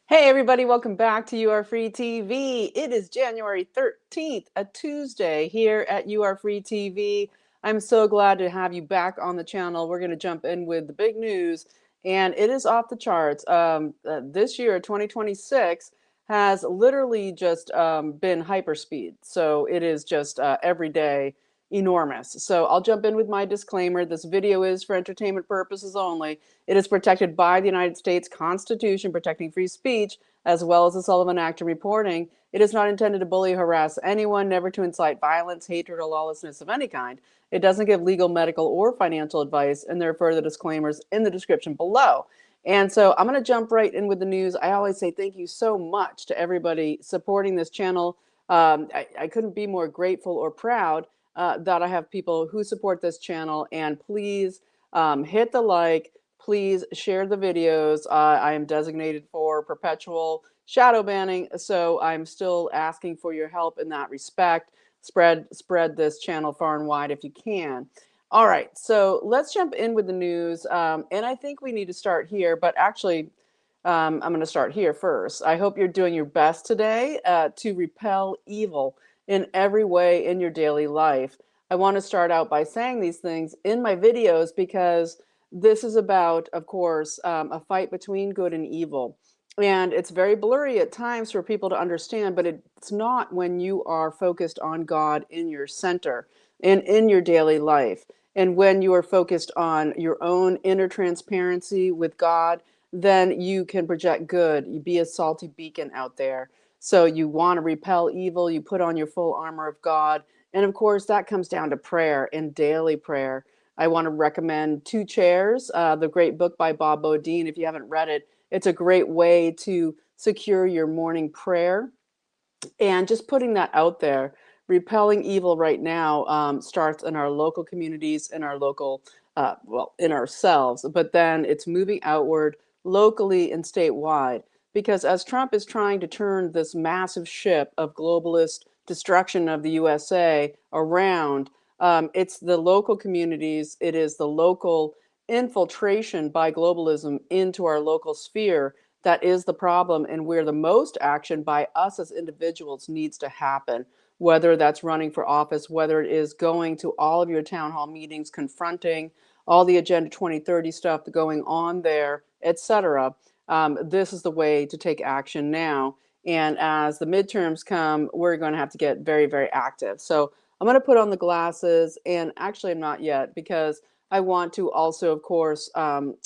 Hey everybody, welcome back to You Are Free TV. It is January 13th, a Tuesday here at You Are Free TV. I'm so glad to have you back on the channel. We're going to jump in with the big news, and it is off the charts. This year, 2026, has literally just been hyperspeed. So it is just every day enormous. So I'll jump in with my disclaimer. This video is for entertainment purposes only. It is protected by the United States Constitution protecting free speech, as well as the Sullivan Act of reporting. It is not intended to bully or harass anyone, never to incite violence, hatred, or lawlessness of any kind. It doesn't give legal, medical, or financial advice, and there are further disclaimers in the description below. And so I'm going to jump right in with the news. I always say thank you so much to everybody supporting this channel. I couldn't be more grateful or proud that I have people who support this channel. And please hit the like. Please share the videos. I am designated for perpetual shadow banning, so I'm still asking for your help in that respect. Spread this channel far and wide if you can. All right, so let's jump in with the news. And I think we need to start here, but actually, I'm going to start here first. I hope you're doing your best today to repel evil in every way in your daily life. I want to start out by saying these things in my videos because this is about, of course, a fight between good and evil. And it's very blurry at times for people to understand, but it's not when you are focused on God in your center and in your daily life. And when you are focused on your own inner transparency with God, then you can project good. You be a salty beacon out there. So you want to repel evil, you put on your full armor of God. And of course, that comes down to prayer and daily prayer. I want to recommend Two Chairs, the great book by Bob Bodine. If you haven't read it, it's a great way to secure your morning prayer. And just putting that out there, repelling evil right now starts in our local communities, in our local, in ourselves, but then it's moving outward locally and statewide. Because as Trump is trying to turn this massive ship of globalist destruction of the USA around, it's the local communities, it is the local infiltration by globalism into our local sphere that is the problem, and where the most action by us as individuals needs to happen, whether that's running for office, whether it is going to all of your town hall meetings, confronting all the Agenda 2030 stuff going on there, etc. This is the way to take action now. And as the midterms come, we're going to have to get very, very active. So I'm going to put on the glasses, and actually I'm not yet, because I want to also, of course,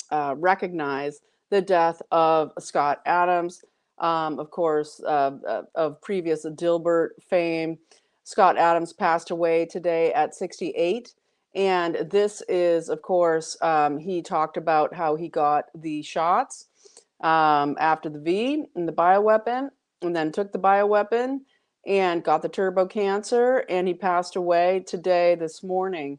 recognize the death of Scott Adams, of course, of previous Dilbert fame. Scott Adams passed away today at 68. And this is, of course, he talked about how he got the shots after the V and the bioweapon, and then took the bioweapon and got the turbo cancer, and he passed away today, this morning.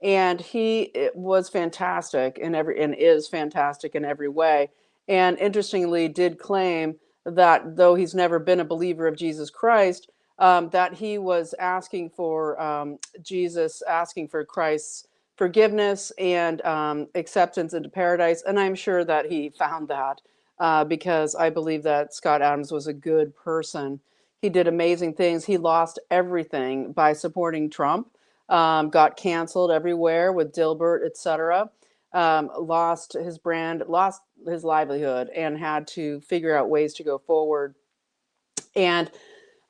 And he was fantastic in every, and is fantastic in every way. And interestingly, did claim that though he's never been a believer of Jesus Christ, that he was asking for Jesus, asking for Christ's forgiveness and acceptance into paradise. And I'm sure that he found that because I believe that Scott Adams was a good person. He did amazing things. He lost everything by supporting Trump. Got canceled everywhere with Dilbert, etc. Lost his brand, lost his livelihood, and had to figure out ways to go forward. And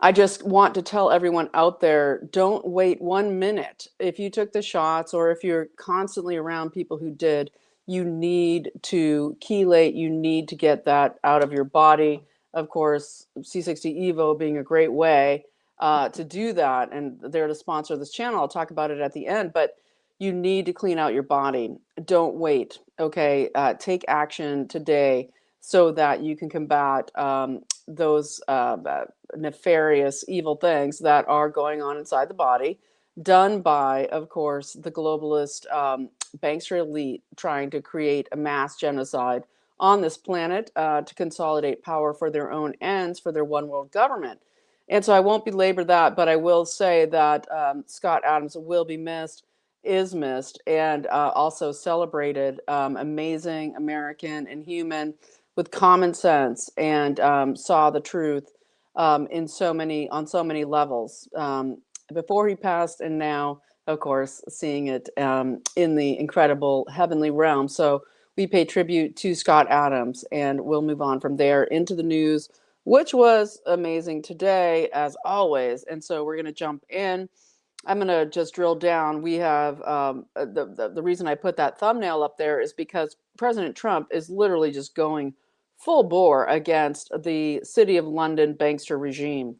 I just want to tell everyone out there, don't wait 1 minute. If you took the shots, or if you're constantly around people who did, you need to chelate, you need to get that out of your body. Of course, C60 Evo being a great way to do that, and they're the sponsor of this channel. I'll talk about it at the end, but you need to clean out your body. Don't wait, okay? Take action today so that you can combat those nefarious, evil things that are going on inside the body, done by, of course, the globalist bankster elite trying to create a mass genocide on this planet to consolidate power for their own ends, for their one world government. And so I won't belabor that, but I will say that Scott Adams will be missed, is missed, and also celebrated. Amazing American and human, with common sense and saw the truth on so many levels before he passed, and now, of course, seeing it in the incredible heavenly realm. So we pay tribute to Scott Adams, and we'll move on from there into the news, which was amazing today, as always. And so we're going to jump in. I'm going to just drill down. We have the reason I put that thumbnail up there is because President Trump is literally just going full bore against the City of London bankster regime,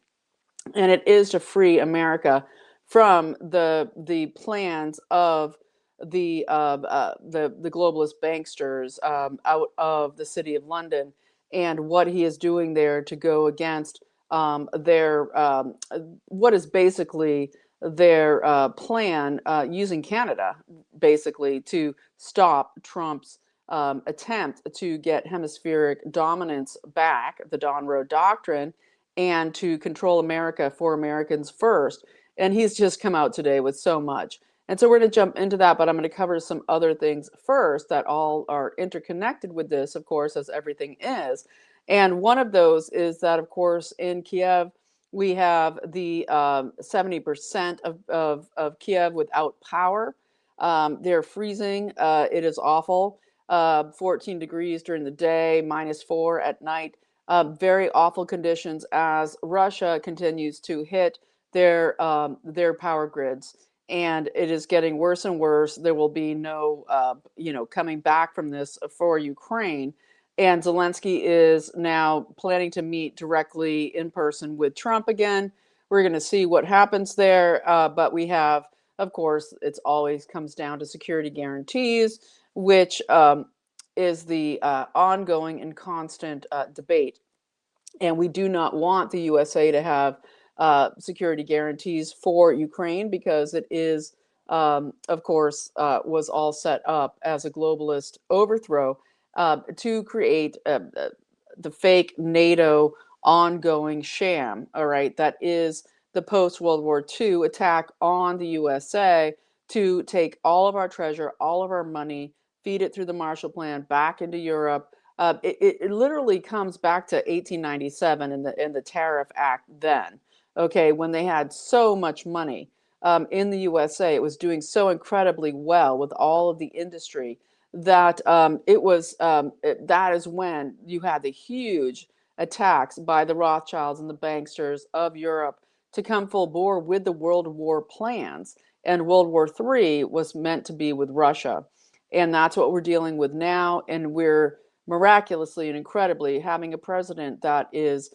and it is to free America from the plans of the globalist banksters out of the City of London, and what he is doing there to go against their what is basically their plan using Canada basically to stop Trump's attempt to get hemispheric dominance back, the Don Road Doctrine, and to control America for Americans first. And he's just come out today with so much. And so we're going to jump into that, but I'm going to cover some other things first that all are interconnected with this, of course, as everything is. And one of those is that, of course, in Kiev, we have the 70% of Kiev without power. They're freezing. It is awful. 14 degrees during the day, -4 at night. Very awful conditions as Russia continues to hit their power grids, and it is getting worse and worse. There will be no coming back from this for Ukraine, and Zelensky is now planning to meet directly in person with Trump again. We're going to see what happens there, but we have, of course, it's always comes down to security guarantees, which is the ongoing and constant debate. And we do not want the USA to have security guarantees for Ukraine because it is, of course, was all set up as a globalist overthrow to create the fake NATO ongoing sham, all right, that is the post-World War II attack on the USA to take all of our treasure, all of our money, feed it through the Marshall Plan back into Europe. It literally comes back to 1897 in the Tariff Act then, okay, when they had so much money in the USA. It was doing so incredibly well with all of the industry that that is when you had the huge attacks by the Rothschilds and the banksters of Europe to come full bore with the World War plans. And World War III was meant to be with Russia. And that's what we're dealing with now. And we're miraculously and incredibly having a president that is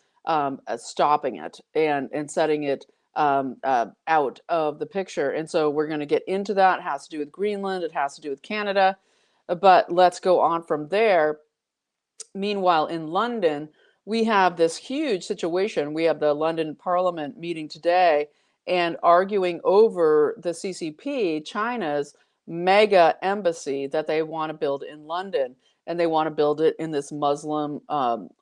stopping it and setting it out of the picture. And so we're going to get into that. It has to do with Greenland. It has to do with Canada. But let's go on from there. Meanwhile, in London, we have this huge situation. We have the London Parliament meeting today and arguing over the CCP, China's mega embassy that they want to build in London. And they want to build it in this Muslim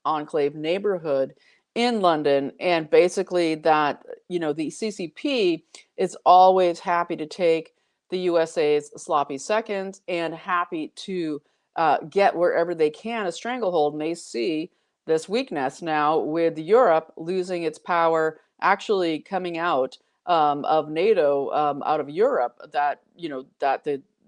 enclave neighborhood in London. And basically that, the CCP is always happy to take the USA's sloppy seconds and happy to get wherever they can a stranglehold. And they see this weakness now with Europe losing its power, actually coming out of NATO, out of Europe, that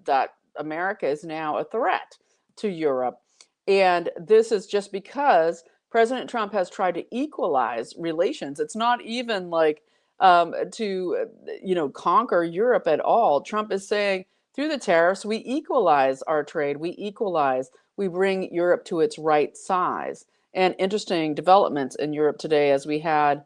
that America is now a threat to Europe. And this is just because President Trump has tried to equalize relations. It's not even like to conquer Europe at all. Trump is saying through the tariffs, we equalize our trade, we bring Europe to its right size. And interesting developments in Europe today, as we had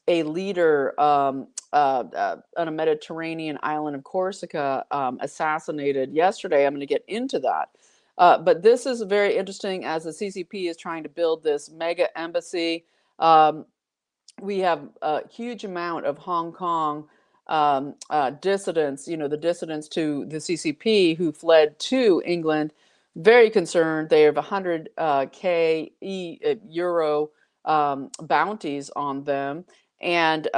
a leader on a Mediterranean island of Corsica assassinated yesterday. I'm going to get into that. But this is very interesting as the CCP is trying to build this mega embassy. We have a huge amount of Hong Kong dissidents, the dissidents to the CCP who fled to England, very concerned. They have 100K euro bounties on them, and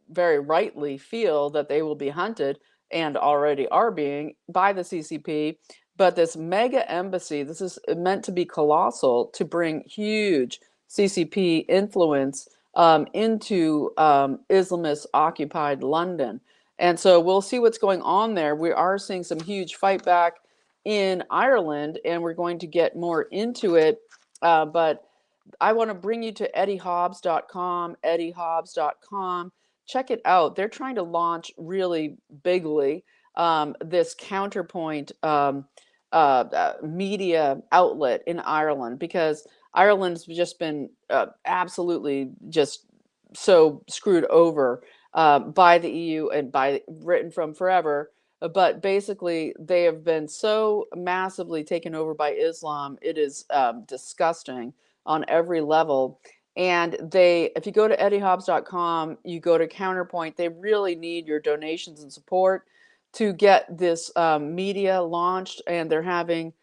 very rightly feel that they will be hunted and already are being by the CCP. But this mega embassy, this is meant to be colossal to bring huge CCP influence into Islamist occupied London. And so we'll see what's going on there. We are seeing some huge fight back in Ireland, and we're going to get more into it. But I want to bring you to eddiehobbs.com, eddiehobbs.com. Check it out. They're trying to launch really bigly this counterpoint media outlet in Ireland, because Ireland's just been absolutely just so screwed over by the EU and by Britain from forever. But basically, they have been so massively taken over by Islam. It is disgusting on every level. And if you go to eddiehobbs.com, you go to Counterpoint, they really need your donations and support to get this media launched. And they're having,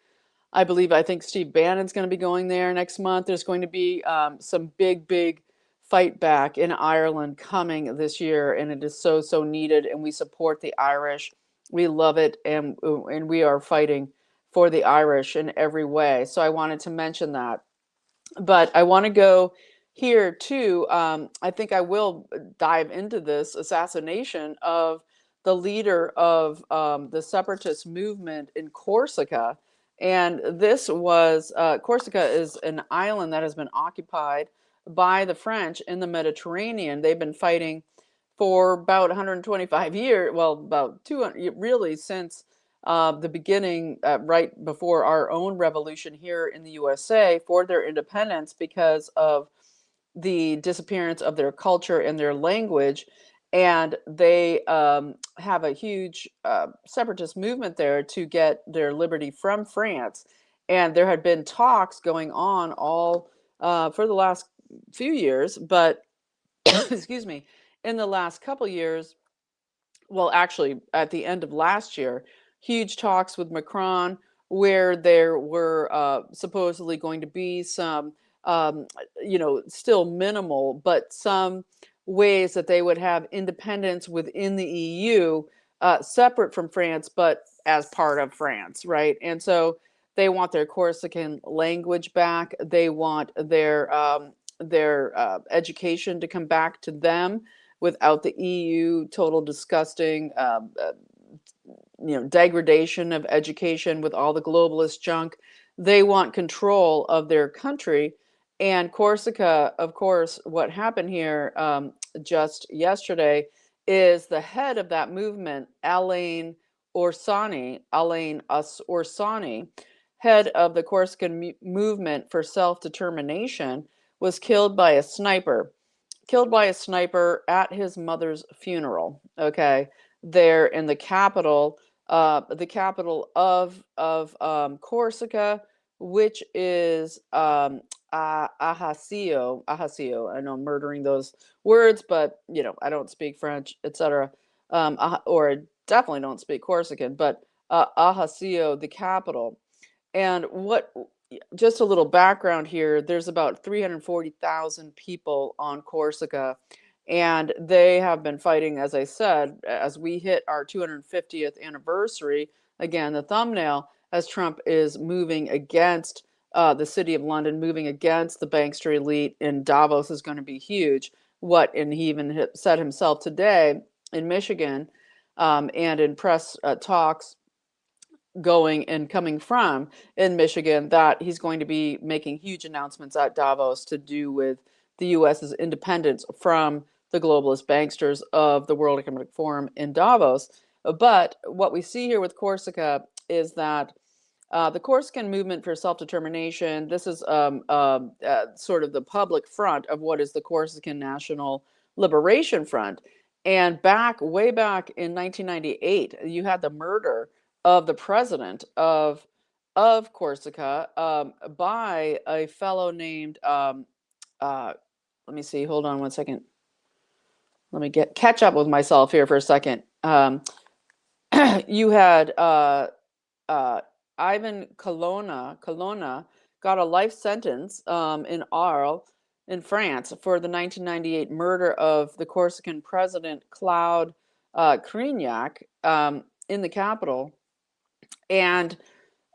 I think Steve Bannon's going to be going there next month. There's going to be some big fight back in Ireland coming this year. And it is so needed. And we support the Irish. We love it. And we are fighting for the Irish in every way. So I wanted to mention that. But I want to go here too. I think I will dive into this assassination of the leader of the separatist movement in Corsica. And this was Corsica is an island that has been occupied by the French in the Mediterranean. They've been fighting for about 125 years, well, about 200, really, since the beginning, right before our own revolution here in the USA, for their independence, because of the disappearance of their culture and their language. And they have a huge separatist movement there to get their liberty from France. And there had been talks going on all for the last few years, but excuse me, in the last couple years, well, actually, at the end of last year, huge talks with Macron, where there were supposedly going to be some, still minimal, but some ways that they would have independence within the EU, separate from France, but as part of France, right? And so they want their Corsican language back. They want their education to come back to them without the EU total disgusting, degradation of education with all the globalist junk. They want control of their country. And Corsica, of course, what happened here just yesterday is the head of that movement, Alain Orsani, head of the Corsican movement for self-determination, was killed by a sniper at his mother's funeral. Okay, there in the capital of Corsica, which is Ajaccio. I know I'm murdering those words, but I don't speak French, etc. Or I definitely don't speak Corsican, but Ajaccio, the capital. And just a little background here, there's about 340,000 people on Corsica, and they have been fighting, as I said, as we hit our 250th anniversary, again, the thumbnail, as Trump is moving against the city of London, moving against the bankster elite, and Davos is going to be huge. And he even said himself today in Michigan, and in press talks going and coming from in Michigan, that he's going to be making huge announcements at Davos to do with the US's independence from the globalist banksters of the World Economic Forum in Davos. But what we see here with Corsica is that the Corsican movement for self-determination, this is sort of the public front of what is the Corsican National Liberation Front. And way back in 1998, you had the murder of the president of Corsica by a fellow named, let me see, hold on one second. Let me catch up with myself here for a second. You had Ivan Colonna got a life sentence in Arles in France for the 1998 murder of the Corsican president Claude Crignac in the capital. And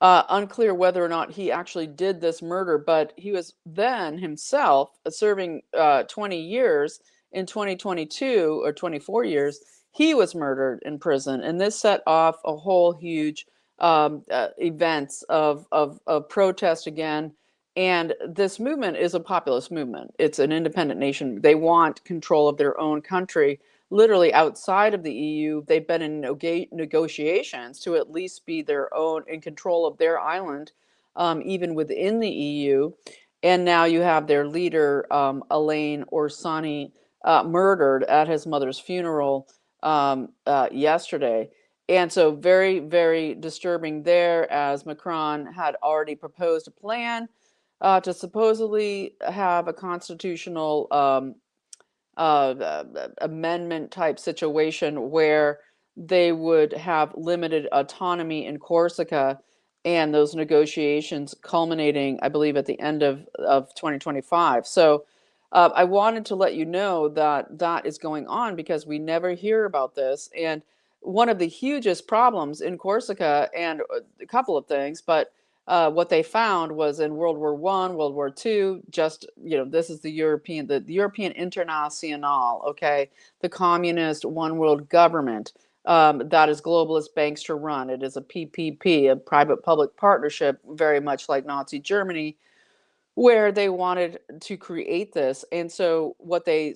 Unclear whether or not he actually did this murder, but he was then himself serving 20 years in 2022, or 24 years. He was murdered in prison, and this set off a whole huge events of protest again. And this movement is a populist movement. It's an independent nation. They want control of their own country, literally outside of the EU. They've been in negotiations to at least be their own, in control of their island, even within the EU. And now you have their leader, Alain Orsani, murdered at his mother's funeral yesterday. And so very, very disturbing there, as Macron had already proposed a plan to supposedly have a constitutional amendment type situation where they would have limited autonomy in Corsica, and those negotiations culminating, I believe, at the end of 2025. So I wanted to let you know that that is going on, because we never hear about this. And one of the hugest problems in Corsica, and a couple of things, but what they found was in World War I, World War II, just, this is the European International, okay, the communist one world government that is globalist, bankster run. It is a PPP, a private-public partnership, very much like Nazi Germany, where they wanted to create this. And so what they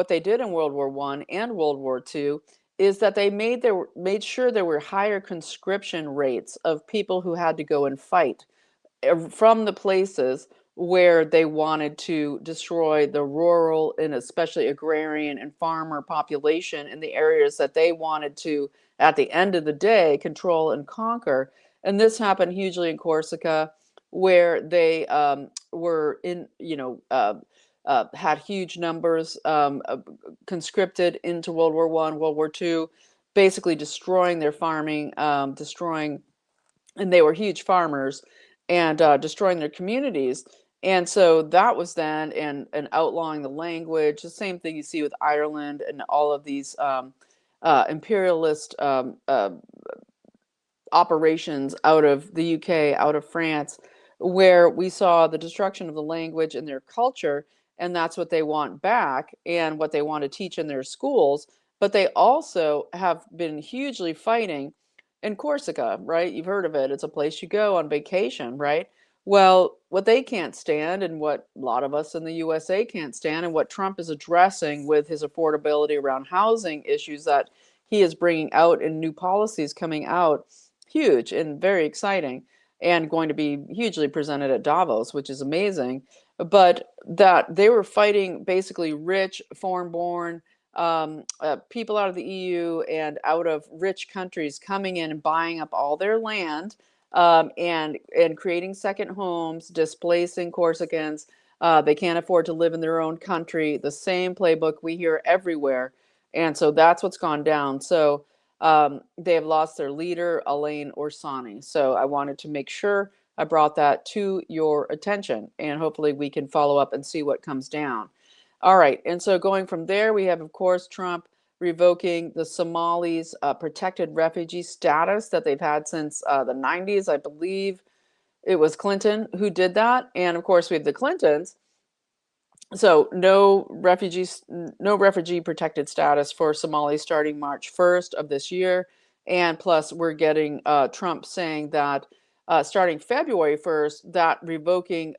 did in World War I and World War II is that they made sure there were higher conscription rates of people who had to go and fight from the places where they wanted to destroy the rural and especially agrarian and farmer population in the areas that they wanted to, at the end of the day, control and conquer. And this happened hugely in Corsica, where they were in, had huge numbers conscripted into World War I, World War II, basically destroying their farming, and they were huge farmers, and destroying their communities. And so that was then, and outlawing the language, the same thing you see with Ireland and all of these imperialist operations out of the UK, out of France, where we saw the destruction of the language and their culture, and that's what they want back and what they want to teach in their schools. But they also have been hugely fighting in Corsica, right? You've heard of it. It's a place you go on vacation, right? Well, what they can't stand, and what a lot of us in the USA can't stand, and what Trump is addressing with his affordability around housing issues that he is bringing out, in new policies coming out, huge and very exciting, and going to be hugely presented at Davos, which is amazing. But that they were fighting basically rich, foreign-born people out of the EU and out of rich countries coming in and buying up all their land, and creating second homes, displacing Corsicans. They can't afford to live in their own country. The same playbook we hear everywhere. And so that's what's gone down. So they have lost their leader, Alain Orsani. So I wanted to make sure I brought that to your attention, and hopefully we can follow up and see what comes down. All right. And so going from there, we have, of course, Trump revoking the Somalis' protected refugee status that they've had since the 90s. I believe it was Clinton who did that. And of course, we have the Clintons. So no refugee protected status for Somalis starting March 1st of this year. And plus, we're getting Trump saying that starting February 1st, that revoking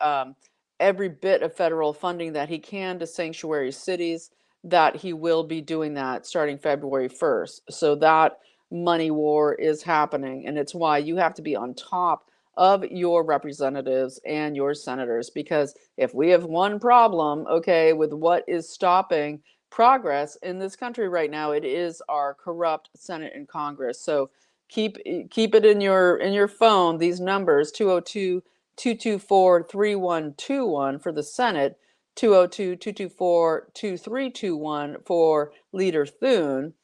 every bit of federal funding that he can to sanctuary cities, that he will be doing that starting February 1st. So that money war is happening. And it's why you have to be on top of your representatives and your senators, because if we have one problem, okay, with what is stopping progress in this country right now, it is our corrupt Senate and Congress. So keep it in your phone, these numbers: 202-224-3121 for the Senate, 202-224-2321 for Leader Thune,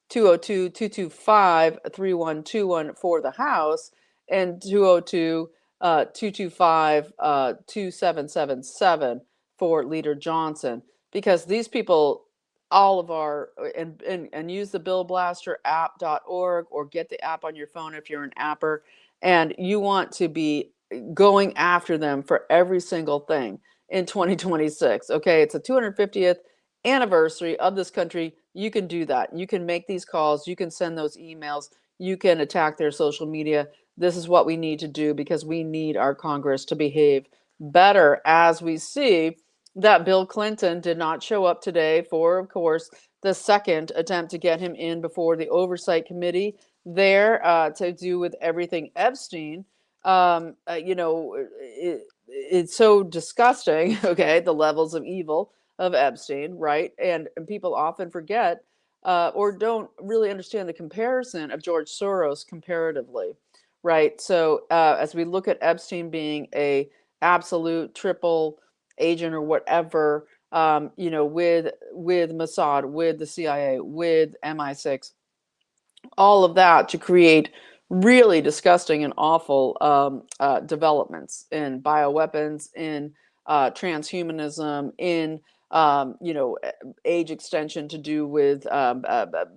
202-225-3121 for the House, and 202-225-2777 for Leader Johnson. Because these people, all of our, and use the Bill Blaster app.org, or get the app on your phone if you're an apper, and you want to be going after them for every single thing in 2026. Okay, it's the 250th anniversary of this country. You can do that. You can make these calls. You can send those emails. You can attack their social media. This is what we need to do because we need our Congress to behave better, as we see that Bill Clinton did not show up today for, of course, the second attempt to get him in before the Oversight Committee there to do with everything Epstein. It's so disgusting, okay, the levels of evil of Epstein, right? And people often forget or don't really understand the comparison of George Soros comparatively, right? So as we look at Epstein being a absolute triple agent or whatever, with Mossad, with the CIA, with MI6, all of that to create really disgusting and awful developments in bioweapons, in transhumanism, in age extension to do with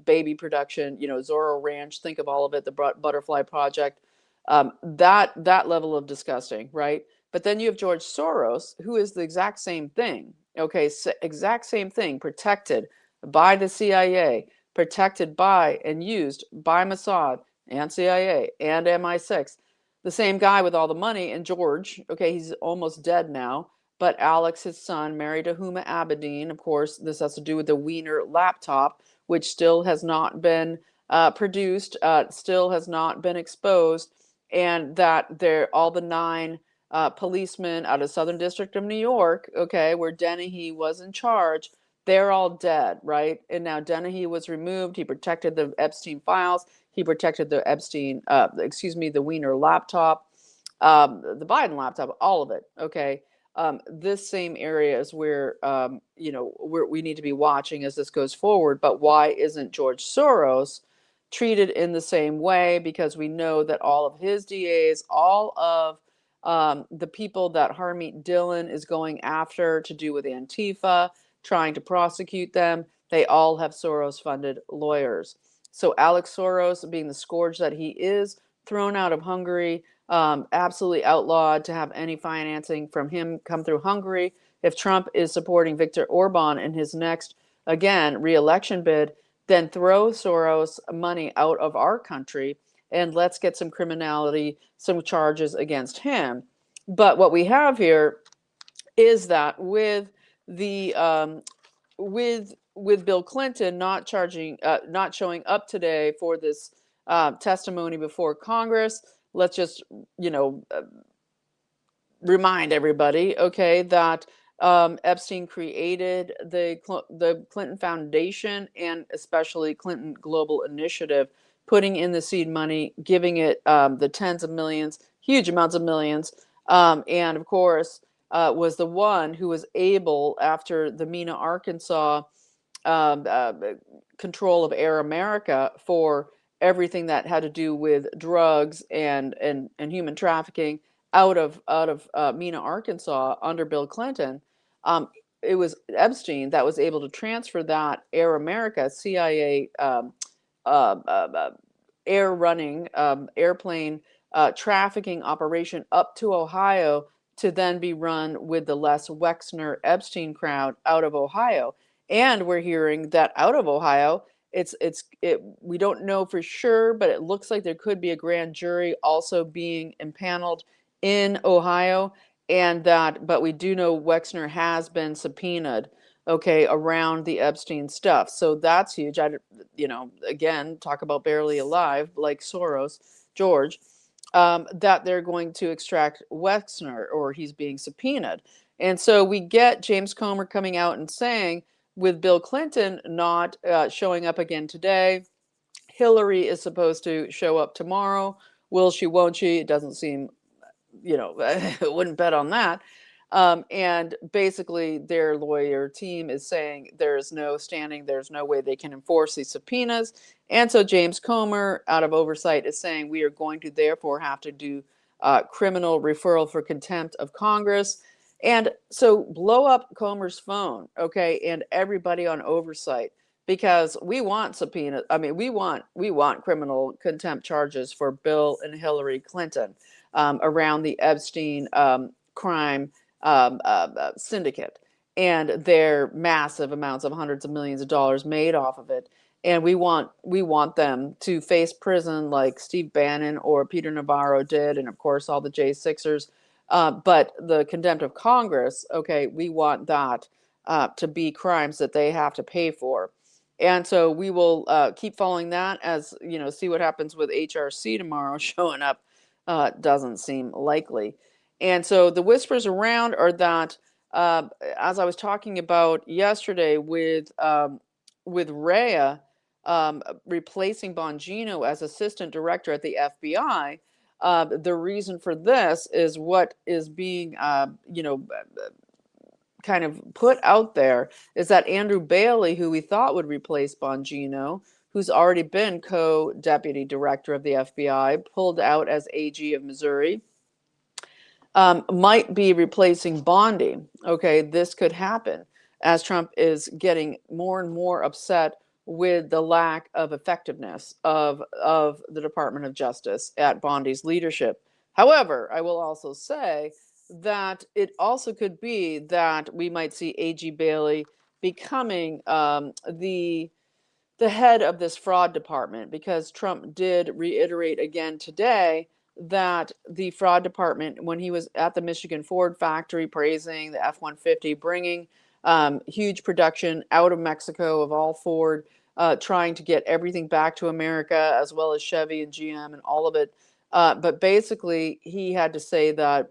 baby production. Zorro Ranch. Think of all of it. The Butterfly Project. That level of disgusting, right? But then you have George Soros, who is the exact same thing. Okay, exact same thing, protected by the CIA, protected by and used by Mossad and CIA and MI6. The same guy with all the money, and George, okay, he's almost dead now, but Alex, his son, married to Huma Abedin. Of course, this has to do with the Wiener laptop, which still has not been produced, still has not been exposed, and that all the 9 policemen out of Southern District of New York, okay, where Dennehy was in charge, they're all dead, right? And now Dennehy was removed. He protected the Epstein files. He protected the the Wiener laptop, the Biden laptop, all of it. Okay. This same area is where, we need to be watching as this goes forward. But why isn't George Soros treated in the same way? Because we know that all of his DAs, all of the people that Harmeet Dillon is going after to do with Antifa, trying to prosecute them, they all have Soros-funded lawyers. So Alex Soros, being the scourge that he is, thrown out of Hungary, absolutely outlawed to have any financing from him come through Hungary. If Trump is supporting Viktor Orban in his next, again, re-election bid, then throw Soros money out of our country and let's get some criminality, some charges against him. But what we have here is that with the with Bill Clinton not showing up today for this testimony before Congress, let's just remind everybody, okay, that Epstein created the Clinton Foundation and especially Clinton Global Initiative, putting in the seed money, giving it the tens of millions, huge amounts of millions, and of course was the one who was able, after the Mena, Arkansas um, uh, control of Air America for everything that had to do with drugs and human trafficking out of Mena, Arkansas under Bill Clinton. It was Epstein that was able to transfer that Air America CIA uh, uh, uh, air running airplane trafficking operation up to Ohio to then be run with the Les Wexner Epstein crowd out of Ohio. And we're hearing that out of Ohio, we don't know for sure, but it looks like there could be a grand jury also being impaneled in Ohio, but we do know Wexner has been subpoenaed, okay, around the Epstein stuff. So that's huge. Again, talk about barely alive, like Soros, George, that they're going to extract Wexner, or he's being subpoenaed. And so we get James Comer coming out and saying, with Bill Clinton not showing up again today, Hillary is supposed to show up tomorrow. Will she, won't she? It doesn't seem, wouldn't bet on that. And basically their lawyer team is saying there's no standing, there's no way they can enforce these subpoenas. And so James Comer, out of oversight, is saying we are going to therefore have to do criminal referral for contempt of Congress. And so blow up Comer's phone, okay, and everybody on oversight. because we want subpoena. I mean, we want criminal contempt charges for Bill and Hillary Clinton around the Epstein crime syndicate and their massive amounts of hundreds of millions of dollars made off of it. And we want them to face prison like Steve Bannon or Peter Navarro did, and of course all the J6ers. But the contempt of Congress, okay, we want that to be crimes that they have to pay for. And so we will keep following that, as you know, see what happens with HRC tomorrow showing up. Doesn't seem likely. And so the whispers around are that, as I was talking about yesterday with Rhea replacing Bongino as assistant director at the FBI, the reason for this is what is being, kind of put out there is that Andrew Bailey, who we thought would replace Bongino, who's already been co-deputy director of the FBI, pulled out as AG of Missouri, might be replacing Bondi. Okay, this could happen as Trump is getting more and more upset with the lack of effectiveness of the Department of Justice at Bondi's leadership. However, I will also say that it also could be that we might see AG Bailey becoming the head of this fraud department, because Trump did reiterate again today that the fraud department, when he was at the Michigan Ford factory praising the F-150, bringing huge production out of Mexico of all Ford, trying to get everything back to America, as well as Chevy and GM and all of it. But basically, he had to say that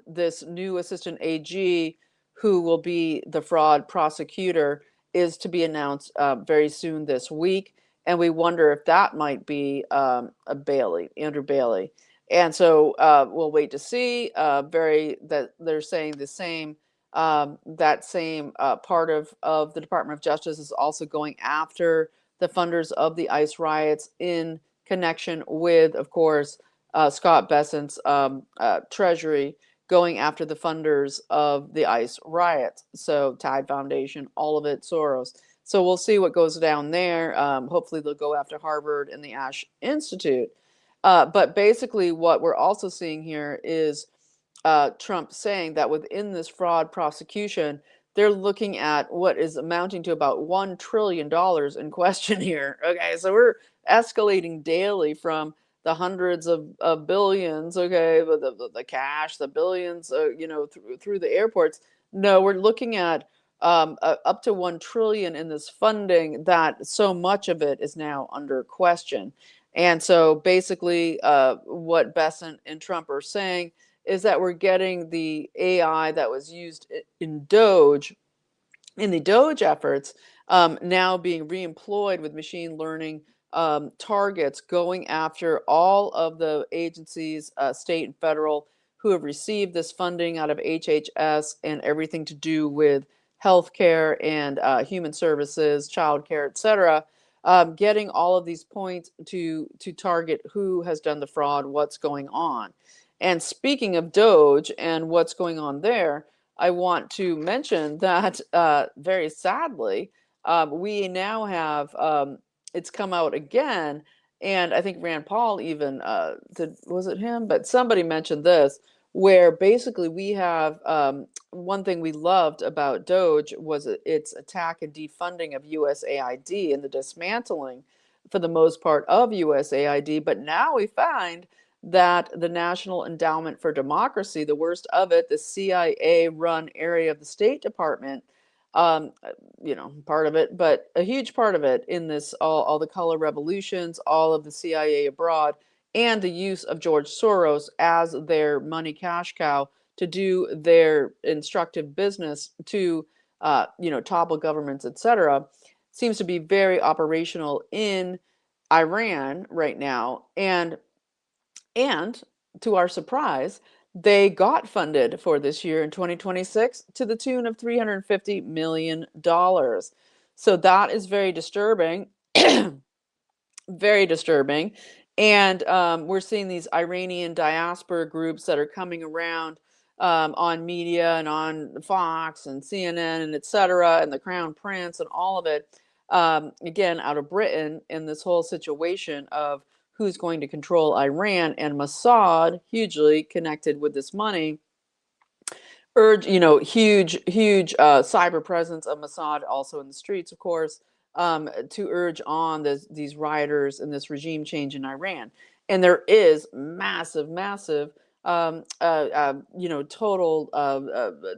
this new assistant AG, who will be the fraud prosecutor, is to be announced very soon this week. And we wonder if that might be a Bailey, Andrew Bailey. And so we'll wait to see. That they're saying the same. That same part of the Department of Justice is also going after the funders of the ICE riots in connection with, of course, Scott Bessent's Treasury, going after the funders of the ICE riots. So Tide Foundation, all of it, Soros. So we'll see what goes down there. Hopefully they'll go after Harvard and the Ash Institute. But basically what we're also seeing here is Trump saying that within this fraud prosecution, they're looking at what is amounting to about $1 trillion in question here. Okay, so we're escalating daily from the hundreds of billions, okay, the cash, the billions, through the airports. No, we're looking at up to 1 trillion in this funding, that so much of it is now under question. And so basically what Bessent and Trump are saying is that we're getting the AI that was used in the Doge efforts, now being reemployed with machine learning targets, going after all of the agencies, state and federal, who have received this funding out of HHS and everything to do with healthcare and human services, childcare, etc. Getting all of these points to target who has done the fraud, what's going on. And speaking of Doge and what's going on there, I want to mention that very sadly, we now have, it's come out again, and I think Rand Paul even, was it him? But somebody mentioned this, where basically we have, one thing we loved about Doge was its attack and defunding of USAID and the dismantling, for the most part, of USAID. But now we find that the National Endowment for Democracy, the worst of it, the CIA-run area of the State Department, part of it, but a huge part of it in this, all the color revolutions, all of the CIA abroad, and the use of George Soros as their money cash cow to do their instructive business to, topple governments, etc., seems to be very operational in Iran right now. And to our surprise, they got funded for this year in 2026 to the tune of $350 million. So that is very disturbing, very disturbing. And we're seeing these Iranian diaspora groups that are coming around on media and on Fox and CNN and et cetera, and the Crown Prince and all of it, again, out of Britain, in this whole situation of who's going to control Iran, and Mossad, hugely connected with this money, urge, huge cyber presence of Mossad also in the streets, of course, to urge on these rioters and this regime change in Iran. And there is massive, total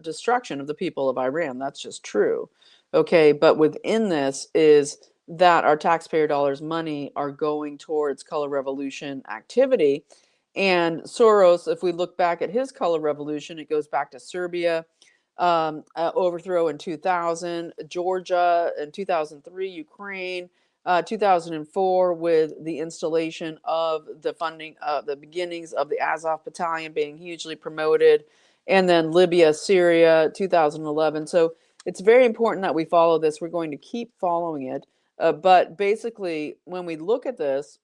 destruction of the people of Iran. That's just true. Okay, but within this is that our taxpayer dollars' money are going towards color revolution activity. And Soros, if we look back at his color revolution, it goes back to Serbia, overthrow in 2000, Georgia in 2003, Ukraine, 2004 with the installation of the funding, the beginnings of the Azov battalion being hugely promoted, and then Libya, Syria, 2011. So it's very important that we follow this. We're going to keep following it. But basically, when we look at this,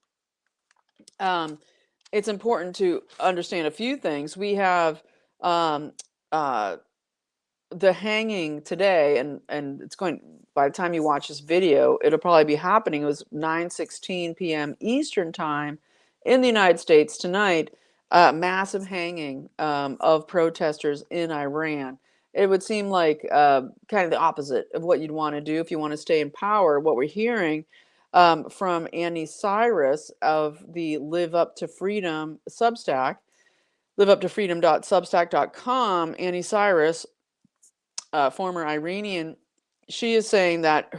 it's important to understand a few things. We have uh, the hanging today, and it's going, by the time you watch this video, it'll probably be happening. It was 9:16 p.m. Eastern time in the United States tonight. Massive hanging of protesters in Iran. It would seem like kind of the opposite of what you'd want to do if you want to stay in power. What we're hearing from Annie Cyrus of the Live Up to Freedom Substack, liveuptofreedom.substack.com. Annie Cyrus, former Iranian, she is saying that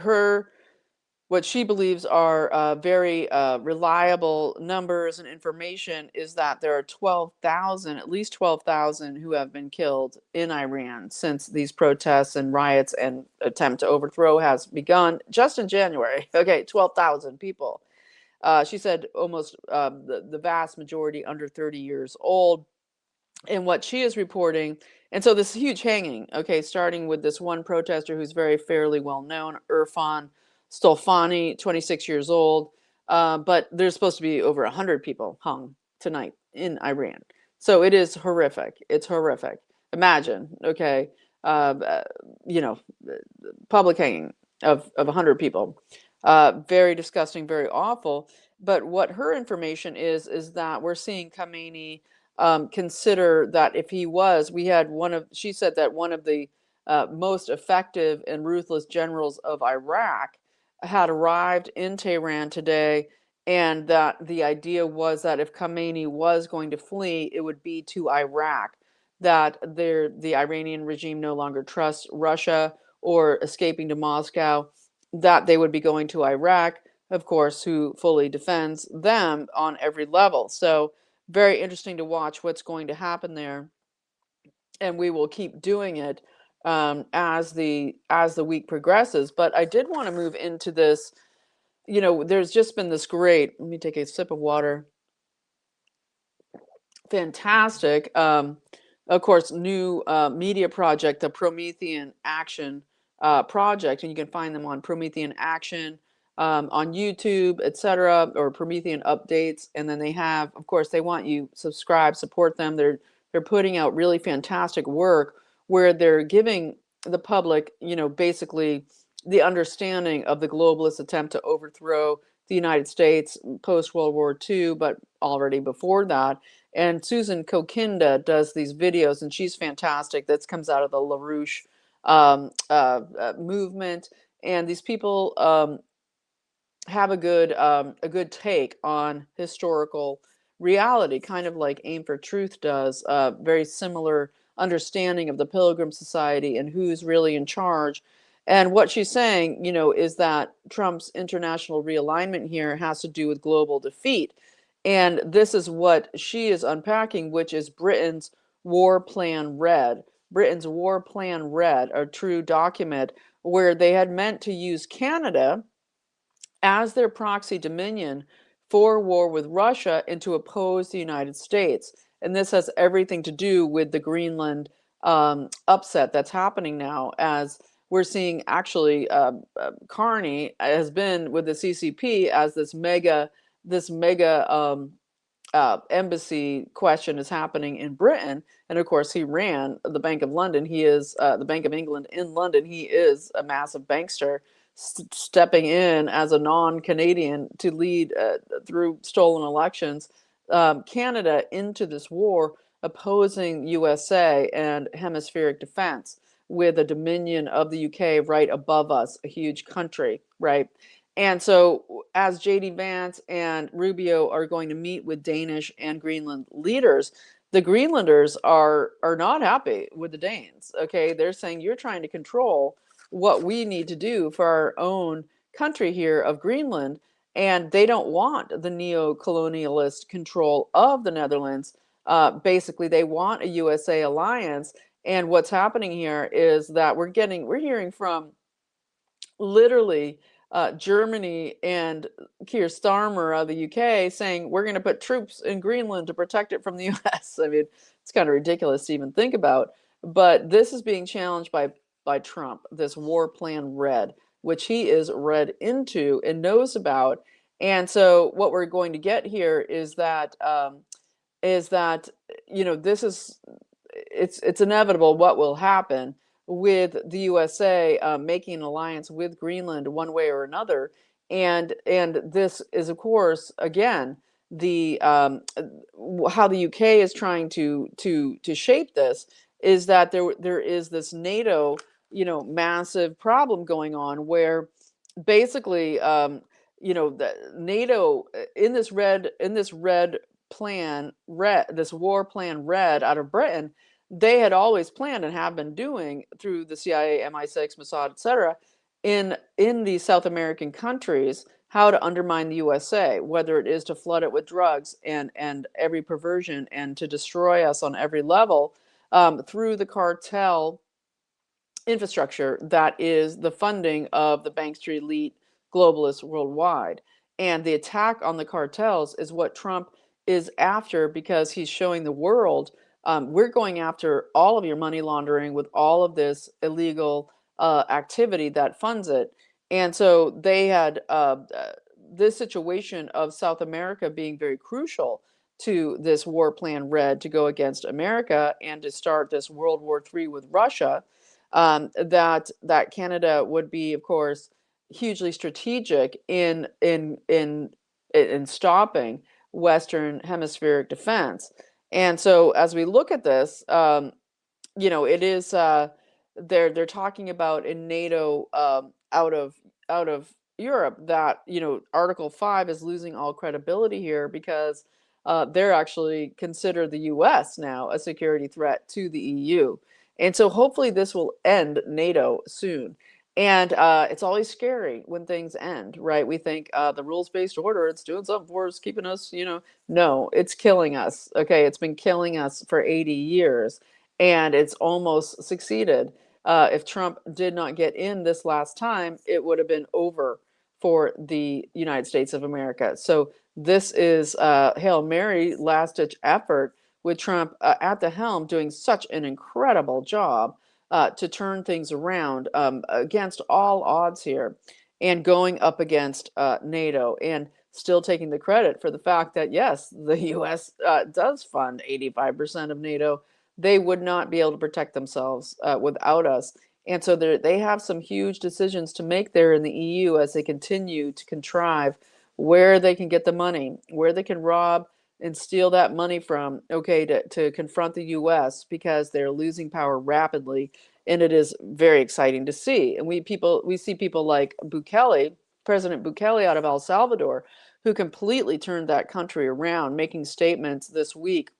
what she believes are very reliable numbers and information is that there are 12,000, at least 12,000, who have been killed in Iran since these protests and riots and attempt to overthrow has begun just in January. Okay, 12,000 people. She said almost the vast majority under 30 years old. And what she is reporting, and so this huge hanging, okay, starting with this one protester who's very fairly well known, Irfan Stolfani, 26 years old, but there's supposed to be over 100 people hung tonight in Iran. So it is horrific. It's horrific. Imagine, okay, you know, public hanging of 100 people. Very disgusting, very awful. But what her information is that we're seeing Khamenei consider that if he was, she said that one of the most effective and ruthless generals of Iraq had arrived in Tehran today, and that the idea was that if Khamenei was going to flee, it would be to Iraq, that the Iranian regime no longer trusts Russia or escaping to Moscow, that they would be going to Iraq, of course, who fully defends them on every level. So very interesting to watch what's going to happen there, and we will keep doing it as the week progresses. But I did want to move into this. There's just been this great. Let me take a sip of water. Fantastic. Of course, new media project, the Promethean Action project, and you can find them on Promethean Action on YouTube, etc., or Promethean Updates. And then they have, of course, they want you subscribe, support them. They're putting out really fantastic work where they're giving the public, basically the understanding of the globalist attempt to overthrow the United States post World War II, but already before that. And Susan Kokinda does these videos, and she's fantastic. That comes out of the LaRouche movement. And these people have a good take on historical reality, kind of like Aim for Truth does. Very similar understanding of the Pilgrim Society and who's really in charge. And what she's saying, is that Trump's international realignment here has to do with global defeat. And this is what she is unpacking, which is Britain's War Plan Red. Britain's War Plan Red, a true document where they had meant to use Canada as their proxy dominion for war with Russia and to oppose the United States. And this has everything to do with the Greenland upset that's happening now, as we're seeing actually Carney has been with the CCP as this mega embassy question is happening in Britain. And of course, he ran the Bank of London. He is the Bank of England in London. He is a massive bankster. stepping in as a non-Canadian to lead through stolen elections, Canada into this war, opposing USA and hemispheric defense with a dominion of the UK right above us, a huge country, right? And so, as JD Vance and Rubio are going to meet with Danish and Greenland leaders, the Greenlanders are not happy with the Danes. Okay, they're saying you're trying to control what we need to do for our own country here of Greenland, and they don't want the neo-colonialist control of the Netherlands. Basically, they want a USA alliance. And what's happening here is that we're hearing from literally Germany and Keir Starmer of the UK saying we're going to put troops in Greenland to protect it from the US. I mean, it's kind of ridiculous to even think about. But this is being challenged by Trump, this war plan red, which he is read into and knows about. And so what we're going to get here is that this is it's inevitable what will happen with the USA making an alliance with Greenland one way or another, and this is of course again the how the UK is trying to shape this is that there is this NATO massive problem going on where basically the NATO in this red plan red this war plan red out of Britain, they had always planned and have been doing through the CIA, MI6, Mossad, etc., in these South American countries, how to undermine the USA, whether it is to flood it with drugs and every perversion and to destroy us on every level through the cartel infrastructure that is the funding of the bankster elite globalists worldwide. And the attack on the cartels is what Trump is after because he's showing the world we're going after all of your money laundering with all of this illegal activity that funds it. And so they had this situation of South America being very crucial to this war plan red to go against America and to start this World War III with Russia. That Canada would be, of course, hugely strategic in stopping Western hemispheric defense. And so, as we look at this, it is they're talking about in NATO out of Europe that Article 5 is losing all credibility here because they're actually consider the U.S. now a security threat to the EU. And so hopefully this will end NATO soon. And it's always scary when things end, right? We think the rules-based order, it's doing something for us, keeping us, No, it's killing us. Okay, it's been killing us for 80 years, and it's almost succeeded. If Trump did not get in this last time, it would have been over for the United States of America. So this is Hail Mary, last-ditch effort with Trump at the helm doing such an incredible job to turn things around against all odds here and going up against NATO and still taking the credit for the fact that, yes, the U.S. Does fund 85% of NATO. They would not be able to protect themselves without us. And so they have some huge decisions to make there in the EU as they continue to contrive where they can get the money, where they can rob and steal that money from, okay, to confront the US because they're losing power rapidly. And it is very exciting to see. And we see people like Bukele, President Bukele out of El Salvador, who completely turned that country around, making statements this week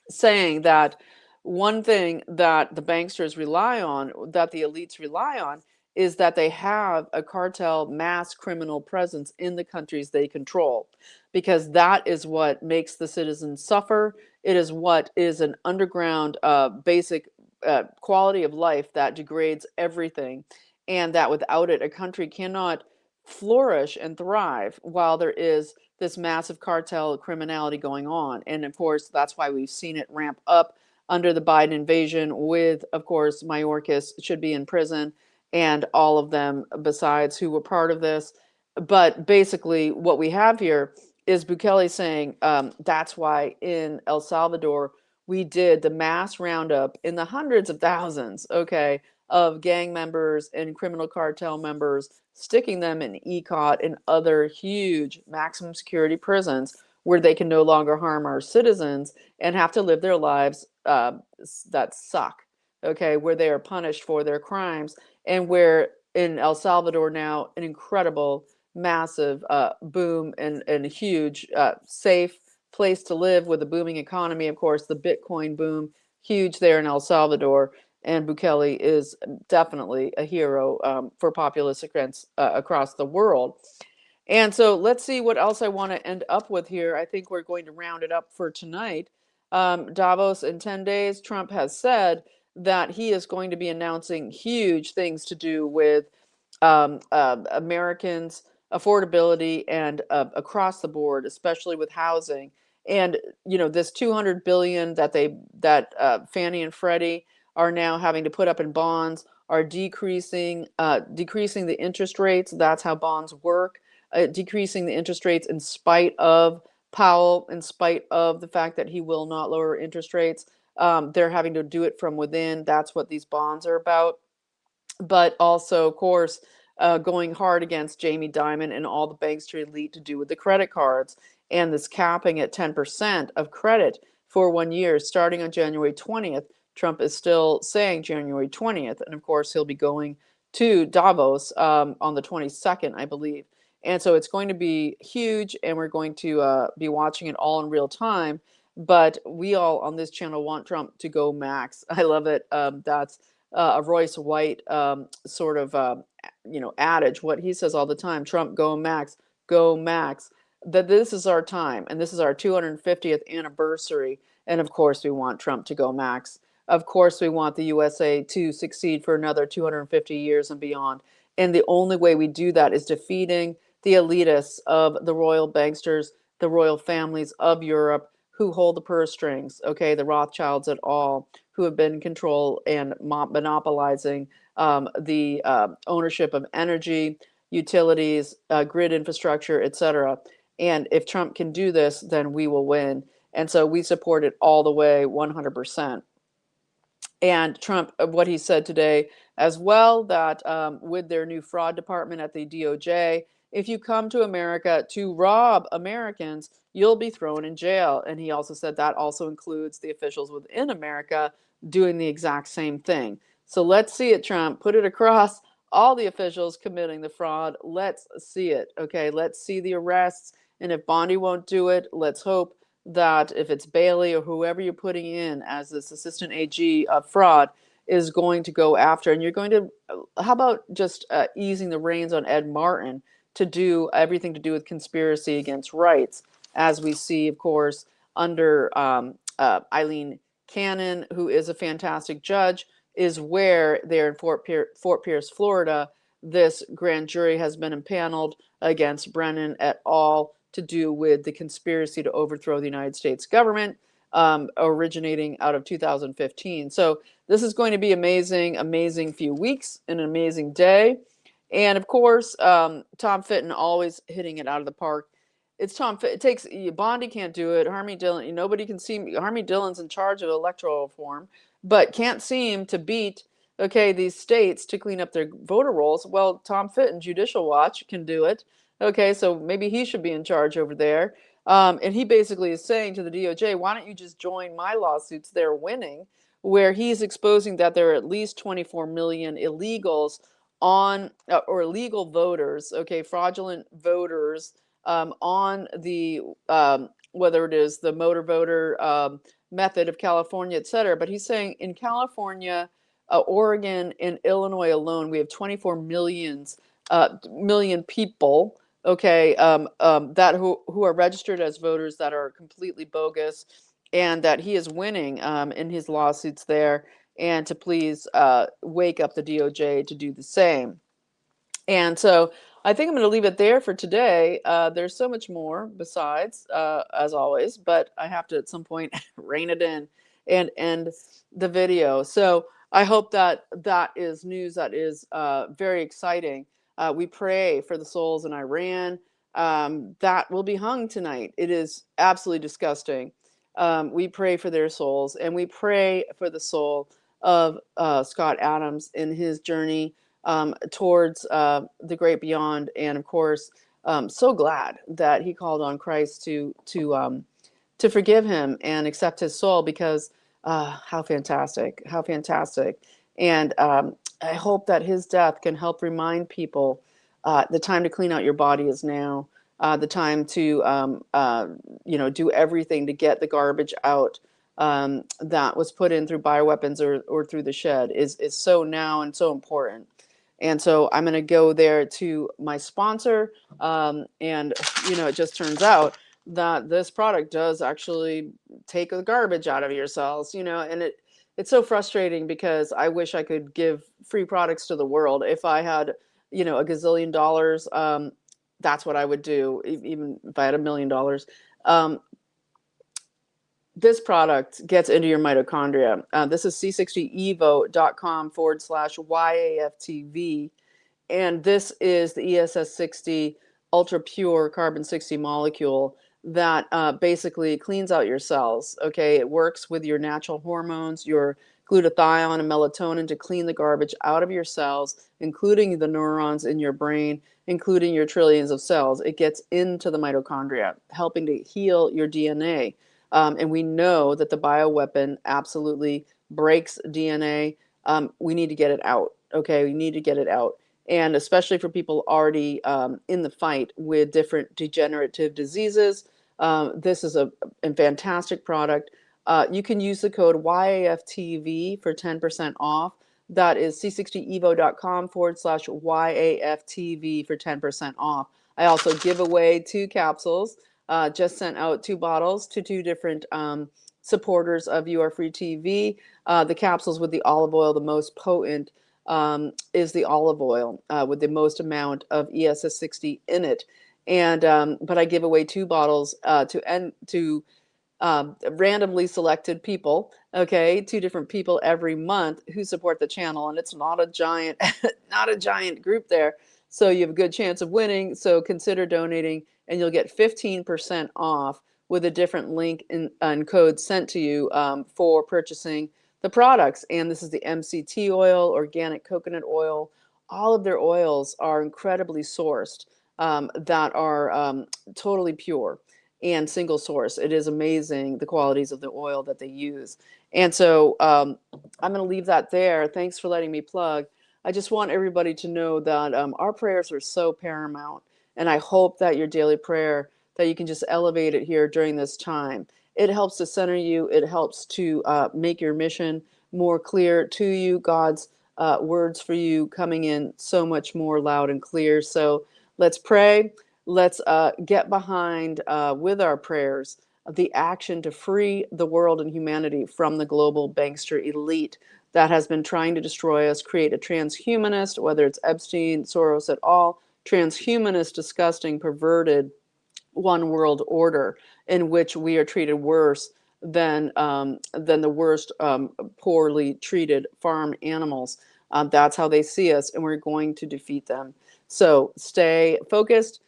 saying that one thing that the banksters rely on, that the elites rely on, is that they have a cartel mass criminal presence in the countries they control, because that is what makes the citizens suffer. It is what is an underground basic quality of life that degrades everything, and that without it, a country cannot flourish and thrive while there is this massive cartel criminality going on. And of course, that's why we've seen it ramp up under the Biden invasion with, of course, Mayorkas should be in prison and all of them besides who were part of this. But basically what we have here is Bukele saying that's why in El Salvador we did the mass roundup in the hundreds of thousands, okay, of gang members and criminal cartel members, sticking them in ECOT and other huge maximum security prisons where they can no longer harm our citizens and have to live their lives that suck, okay, where they are punished for their crimes, and where in El Salvador now an incredible, massive boom and huge, safe place to live with a booming economy. Of course, the Bitcoin boom, huge there in El Salvador. And Bukele is definitely a hero for populist across the world. And so let's see what else I want to end up with here. I think we're going to round it up for tonight. Davos in 10 days, Trump has said that he is going to be announcing huge things to do with Americans' affordability and across the board, especially with housing. And you know, this 200 billion that Fannie and Freddie are now having to put up in bonds are decreasing the interest rates. That's how bonds work. Decreasing the interest rates in spite of Powell, in spite of the fact that he will not lower interest rates. They're having to do it from within. That's what these bonds are about. But also, of course, going hard against Jamie Dimon and all the Bankster elite to do with the credit cards and this capping at 10% of credit for 1 year starting on January 20th. Trump is still saying January 20th. And of course, he'll be going to Davos on the 22nd, I believe. And so it's going to be huge, and we're going to be watching it all in real time. But we all on this channel want Trump to go max. I love it. That's a Royce White sort of adage. What he says all the time: Trump, go max, go max. That this is our time, and this is our 250th anniversary. And of course, we want Trump to go max. Of course, we want the USA to succeed for another 250 years and beyond. And the only way we do that is defeating the elitists of the royal banksters, the royal families of Europe who hold the purse strings, okay, the Rothschilds et al., who have been in control and monopolizing the ownership of energy, utilities, grid infrastructure, etc. And if Trump can do this, then we will win. And so we support it all the way, 100%. And Trump, what he said today as well, that with their new fraud department at the DOJ, if you come to America to rob Americans, you'll be thrown in jail. And he also said that also includes the officials within America doing the exact same thing. So let's see it, Trump. Put it across all the officials committing the fraud. Let's see it. Okay, let's see the arrests. And if Bondi won't do it, let's hope that if it's Bailey or whoever you're putting in as this assistant AG of fraud is going to go after. And you're going to, how about just easing the reins on Ed Martin to do everything to do with conspiracy against rights, as we see, of course, under Eileen Cannon, who is a fantastic judge, is where there in Fort Pierce, Florida, this grand jury has been impaneled against Brennan et al. To do with the conspiracy to overthrow the United States government, originating out of 2015. So this is going to be amazing, amazing few weeks, an amazing day. And of course, Tom Fitton always hitting it out of the park. It's Tom Fitton. It takes, Bondi can't do it. Harmy Dillon, nobody can see. Harmy Dillon's in charge of electoral reform, but can't seem to beat, okay, these states to clean up their voter rolls. Well, Tom Fitton, Judicial Watch, can do it. Okay, so maybe he should be in charge over there. And he basically is saying to the DOJ, why don't you just join my lawsuits? They're winning, where he's exposing that there are at least 24 million illegals on, or illegal voters, okay, fraudulent voters on the, whether it is the motor voter method of California, et cetera. But he's saying in California, Oregon, and Illinois alone, we have 24 million people, okay, that who are registered as voters that are completely bogus, and that he is winning in his lawsuits there, and to please wake up the DOJ to do the same. And so I think I'm going to leave it there for today. There's so much more besides, as always, but I have to at some point rein it in and end the video. So I hope that that is news that is very exciting. We pray for the souls in Iran that will be hung tonight. It is absolutely disgusting. We pray for their souls, and we pray for the soul of Scott Adams in his journey towards the great beyond. And of course, so glad that he called on Christ to forgive him and accept his soul, because how fantastic, how fantastic. And I hope that his death can help remind people the time to clean out your body is now. The time to do everything to get the garbage out that was put in through bioweapons or through the shed is so now and so important. And so I'm going to go there to my sponsor. And, it just turns out that this product does actually take the garbage out of your cells, and it's so frustrating, because I wish I could give free products to the world. If I had, a gazillion dollars, that's what I would do, even if I had $1 million. This product gets into your mitochondria. This is c60evo.com/YAFTV. And this is the ESS60 ultra pure carbon 60 molecule that basically cleans out your cells. Okay, it works with your natural hormones, your glutathione and melatonin, to clean the garbage out of your cells, including the neurons in your brain, including your trillions of cells. It gets into the mitochondria, helping to heal your DNA. And we know that the bioweapon absolutely breaks DNA. We need to get it out. Okay, we need to get it out. And especially for people already in the fight with different degenerative diseases, this is a fantastic product. You can use the code YAFTV for 10% off. That is c60evo.com/YAFTV for 10% off. I also give away 2 capsules. Just sent out 2 bottles to 2 different supporters of You Are Free TV. The capsules with the olive oil, the most potent is the olive oil with the most amount of ESS60 in it. And but I give away 2 bottles to randomly selected people, okay, 2 different people every month who support the channel, and it's not a giant not a giant group there, so you have a good chance of winning. So consider donating, and you'll get 15% off with a different link and code sent to you for purchasing the products. And this is the MCT oil, organic coconut oil. All of their oils are incredibly sourced, that are totally pure and single source. It is amazing the qualities of the oil that they use. And so I'm going to leave that there. Thanks for letting me plug. I just want everybody to know that our prayers are so paramount. And I hope that your daily prayer, that you can just elevate it here during this time. It helps to center you. It helps to make your mission more clear to you. God's words for you coming in so much more loud and clear. So let's pray. Let's get behind, with our prayers, the action to free the world and humanity from the global bankster elite that has been trying to destroy us, create a transhumanist, whether it's Epstein, Soros et al., transhumanist, disgusting, perverted one world order in which we are treated worse than the worst poorly treated farm animals. That's how they see us, and we're going to defeat them. So stay focused.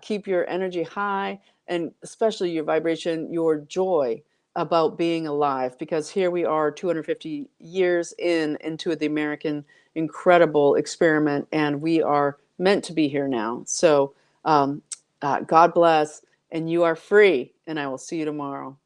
Keep your energy high, and especially your vibration, your joy about being alive, because here we are 250 years into the American incredible experiment, and we are meant to be here now. So God bless, and you are free, and I will see you tomorrow.